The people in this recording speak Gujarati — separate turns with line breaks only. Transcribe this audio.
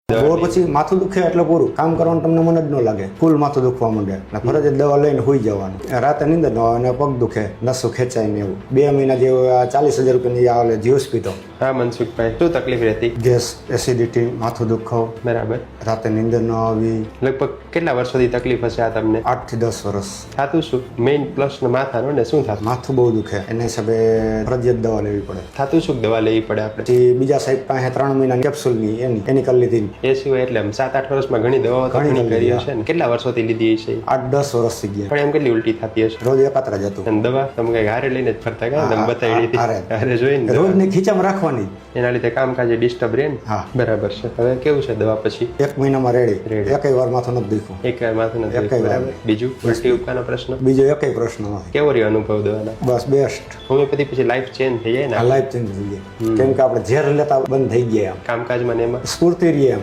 બોર પછી માથું દુખે એટલે પૂરું, કામ કરવાનું તમને મન જ ન લાગે, ફૂલ માથું દુખવા માંડે એટલે ફરજિયાત દવા લઈને સુઈ જવાનું. રાતે નીંદર ન આવે અને પગ દુખે, નસો ખેંચાય ને એવું. 2 મહિના જેવું 40,000 રૂપિયાની આવે જ્યુસ પીતો.
હા મનસુખભાઈ, શું તકલીફ રહેતી?
ગેસ, એસિડિટી, માથું દુખાવ,
બરાબર.
રાતે નીંદર ન આવી.
લગભગ કેટલા વર્ષોથી તકલીફ હશે આ તમને?
8 થી 10 વર્ષ.
થતું શું? મેઇન પ્રશ્ન માથાનો ને શું થતું?
માથું બહુ દુખે, એના હિસાબે ફરજિયાત દવા લેવી પડે.
થતું શું દવા લેવી પડે આપણે?
પછી બીજા સાહેબ પાસે 3 મહિનાની કેપ્સ્યુલની એની કરી લીધી.
એ સિવાય એટલે 7-8 વર્ષમાં ઘણી દવાઓ તો ઘણી કરી હશે ને? કેટલા વર્ષોથી લીધી છે?
8-10 વર્ષ થઈ ગયા.
પણ એમ કેટલી ઉલટી થતી હશે?
રોજ એકાત્રા જતું.
અને દવા તમે કઈ હારે લઈને જ ફરતા ગયા? તમે બતાવી દીધી હારે જોઈને
રોજની ખીચામાં રાખવાની,
એના લીધે કામકાજે ડિસ્ટર્બ રહે ને?
હા
બરાબર છે. હવે કેવું છે દવા પછી?
1 મહિનામાં રેડી. એકેય વાર માથું નથી દુખ્યું.
એક વાર માથું નથી બરાબર. બીજું ઉલટી ઉપકાનો પ્રશ્ન?
બીજો એકેય પ્રશ્ન નથી.
કેવો રહ્યો અનુભવ દવાનો?
બસ બેસ્ટ.
હોમિયોપેથી પછી લાઈફ ચેન્જ થઈ જાય ને?
લાઈફ ચેન્જ થઈ જાય, કેમ કે આપણે ઝેર લેતા બંધ થઈ ગયા,
કામકાજમાં ને એમાં
સ્ફૂર્તિ રહીએ એમ.